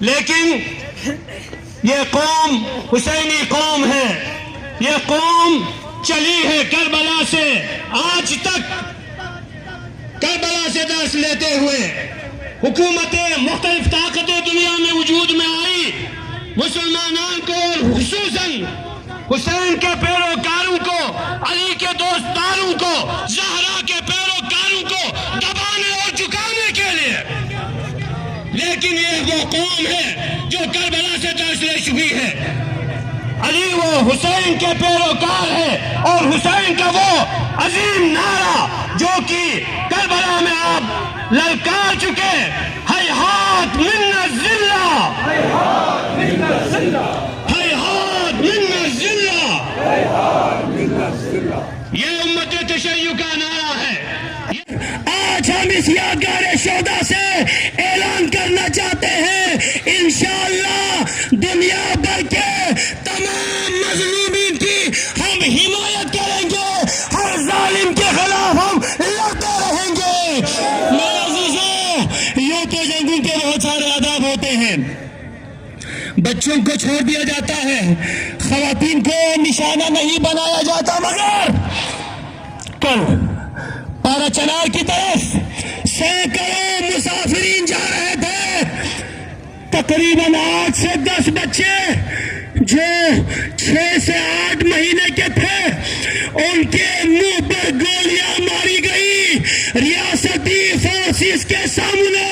لیکن یہ قوم حسینی قوم ہے، یہ قوم چلی ہے کربلا سے آج تک، کربلا سے درس لیتے ہوئے حکومتیں مختلف طاقتیں دنیا میں وجود میں آئی، مسلمانان کو اور خصوصاً حسین کے پیروکاروں کو، علی کے دوستداروں کو، زہرا کے پیروکاروں کو دبانے اور جھکانے کے لیے۔ لیکن یہ وہ قوم ہے جو کربلا سے درس لے چکی ہے۔ علی وہ حسین کے پیروکار ہے اور حسین کا وہ عظیم نعرہ جو کہ کربلا میں آپ للکار چکے، ہیہات من الذلہ، ہیہات من الذلہ، ہیہات من الذلہ، ہیہات من الذلہ، یہ امت تشیع کا نعرہ ہے۔ آج ہم اس یادگار شہداء سے اعلان کرنا چاہتے ہیں، انشاءاللہ دنیا بھر کے تمام مظلومین کی ہم حمایت کریں گے، ہر ظالم کے خلاف ہم لڑتے رہیں گے۔ میرے عزیزوں، یوں تو جنگوں کے بہت سارے آداب ہوتے ہیں، بچوں کو چھوڑ دیا جاتا ہے، خواتین کو نشانہ نہیں بنایا جاتا، مگر کل پارا چنار کی طرف سینکڑوں مسافرین جا رہے تھے، تقریباً 8 سے 10 بچے جو 6 سے 8 مہینے کے تھے، ان کے منہ پر گولیاں ماری گئی۔ ریاستی فورسز کے سامنے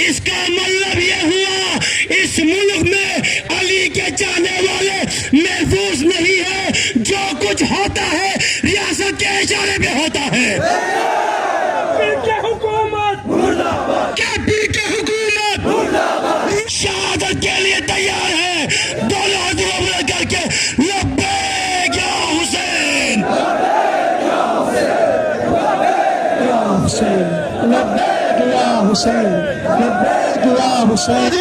اس کا مطلب یہ ہوا اس ملک میں علی کے چاہنے والے محفوظ نہیں ہے، جو کچھ ہوتا ہے ریاست کے اشارے پہ ہوتا ہے۔ شہادت کے لیے تیار ہے، دونوں ہاتھوں میں کر کے لبیک یا حسین، لبیک یا حسین، لبیک یا حسین، لبیک یا حسین۔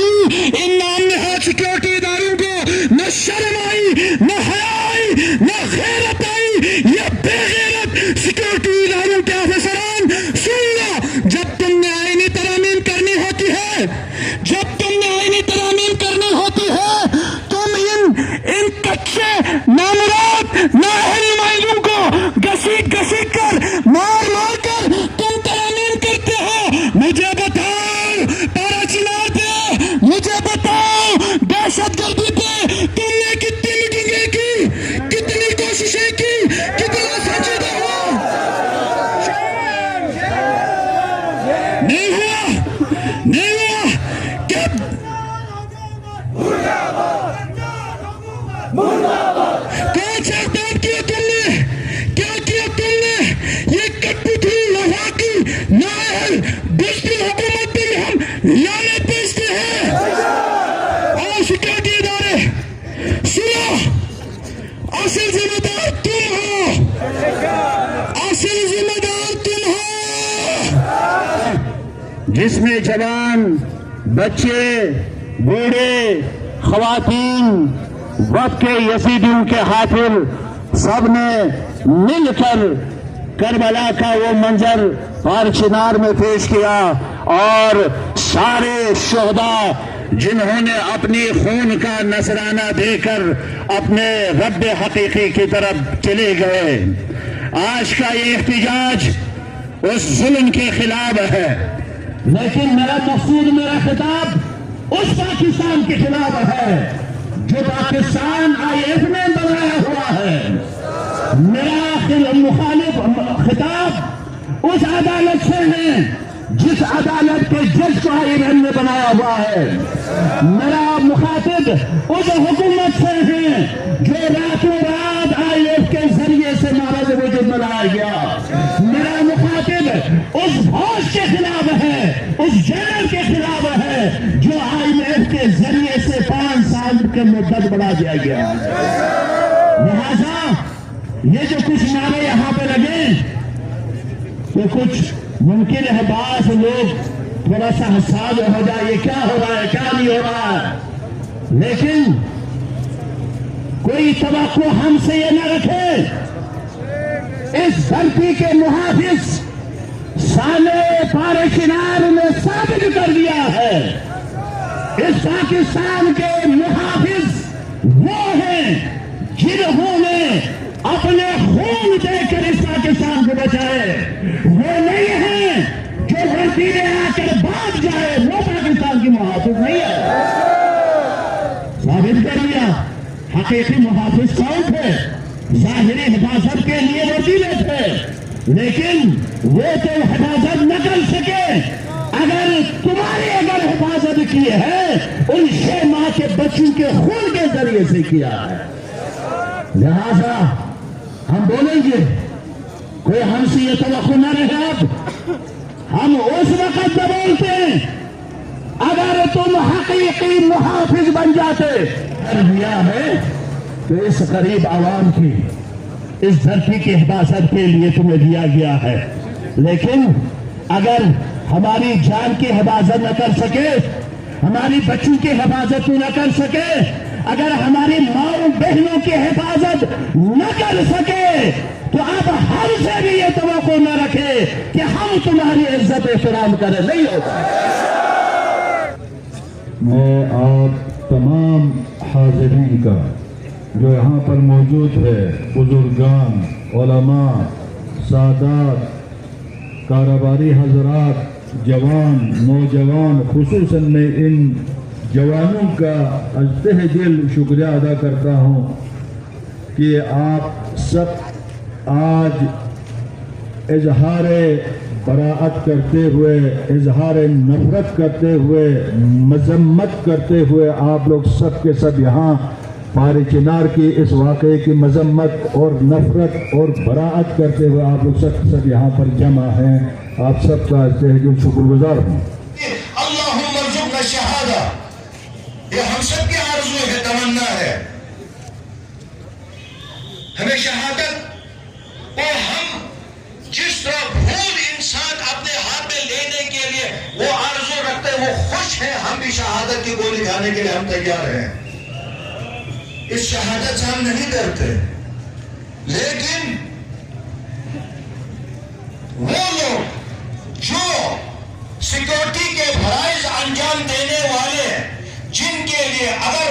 ان نامنہاد سیکورٹی اداروں کو نہ شرم آئی، نہ حیا آئی، نہ غیرت آئی، یہ بے غیرت سیکورٹی اداروں کے افسران، سن لو، جب تم نے آئینی ترامیم کرنی ہوتی ہے، جب تم نے آئینی ترامیم کرنی ہوتی ہے، تم ان کچے نامراد نااہل نمائندوں کو گھسیٹ گھسیٹ کر، مار مار کر تم ترامیم کرتے ہو۔ مجھے بتاؤ پارا چنار پہ، مجھے بتاؤ دہشت گردی پہ تم نے کتنی میٹنگیں کی، کتنی کوششیں کی، کتنا سنجیدہ ہوا؟ نہیں ہوا، نہیں ہوا۔ کون سا کام کیا تم نے، کیا کیا تم نے؟ یہ کٹو تھی لوہا کی نااہل بزدل حکومت پہ ہم لعنت بھیجتے ہیں۔ اور سیکورٹی ادارے سنو، اصل ذمہ دار تم ہو، اصل ذمہ دار تم ہو، جس میں جوان، بچے، بوڑھے، خواتین، وقت کے یزیدیوں کے حافظ سب نے مل کر کربلا کا وہ منظر پارا چنار میں پیش کیا، اور سارے شہداء جنہوں نے اپنی خون کا نذرانہ دے کر اپنے رب حقیقی کی طرف چلے گئے۔ آج کا یہ احتجاج اس ظلم کے خلاف ہے، لیکن میرا مقصود، میرا خطاب اس پاکستان کے خلاف ہے جو پاکستان IF میں بنایا ہوا ہے۔ میرا مخالف خطاب اس عدالت سے ہے جس عدالت کے جج کو IF نے بنایا ہوا ہے۔ میرا مخاطب اس حکومت سے ہے جو راتوں رات IF کے ذریعے سے نعرہ وجود بنایا گیا۔ میرا مخاطب اس فوج کے خلاف ہے، اس جنرل کے خلاف ہے جو IF کے ذریعے سے 5 سال کے مدت بڑھا دیا گیا۔ لہذا یہ جو کچھ نعرے یہاں پہ لگے، یہ کچھ ممکن ہے بعض لوگ تھوڑا سا حساس ہو جائے، یہ کیا ہو رہا ہے، کیا نہیں ہو رہا ہے، لیکن کوئی توقع ہم سے یہ نہ رکھے۔ اس دھرتی کے محافظ سالے پارا چنار نے ثابت کر دیا ہے اس پاکستان کے محافظ وہ ہیں جنہوں نے اپنے خون دے کر اس پاکستان کو بچائے، وہ نہیں ہیں جو غلطی میں آ کر بھاگ جائے، وہ پاکستان کی محافظ نہیں ہے۔ ثابت کر لیا حقیقی محافظ کون تھے؟ ظاہری حفاظت کے لیے وسیلے تھے، لیکن وہ تو حفاظت نہ کر سکے۔ اگر تمہاری حفاظت کی ہے ان 6 ماہ کے بچوں کے خون کے ذریعے سے کیا ہے، لہذا ہم بولیں گے، کوئی ہم سے یہ توقع نہ رہے۔ اب ہم اس وقت نہ بولتے ہیں اگر تم حقیقی محافظ بن جاتے۔ دیا ہے تو اس غریب عوام کی، اس دھرتی کی حفاظت کے لیے تمہیں دیا گیا ہے، لیکن اگر ہماری جان کی حفاظت نہ کر سکے، ہماری بچوں کی حفاظت نہ کر سکے، اگر ہماری ماؤں بہنوں کی حفاظت نہ کر سکے، تو اب ہم سے بھی یہ توقع نہ رکھے کہ ہم تمہاری عزت احترام کریں، نہیں ہوگا۔ میں آپ تمام حاضرین کا جو یہاں پر موجود ہے، بزرگان، علماء، سادات، کاروباری حضرات، جوان، نوجوان، خصوصاً میں ان جوانوں کا از تہ دل شکریہ ادا کرتا ہوں کہ آپ سب آج اظہار براعت کرتے ہوئے، اظہار نفرت کرتے ہوئے، مذمت کرتے ہوئے آپ لوگ سب کے سب یہاں پار چنار کی اس واقعے کی مذمت اور نفرت اور براعت کرتے ہوئے آپ لوگ سب کے سب یہاں پر جمع ہیں۔ آپ سب کا تہ دل شکر گزار ہوں۔ اللہم ارزقنا شہادہ، یہ ہم سب کی آرزو ہے، تمنا ہے، ہمیں شہادت، اور ہم جس طرح بھول انسان اپنے ہاتھ میں لینے کے لیے وہ آرزو رکھتے ہیں، وہ خوش ہیں، ہم بھی شہادت کی گولی کھانے کے لیے ہم تیار ہیں۔ اس شہادت سے ہم نہیں ڈرتے، لیکن وہ لوگ جو سیکورٹی کے فرائض انجام دینے والے، جن کے لیے اگر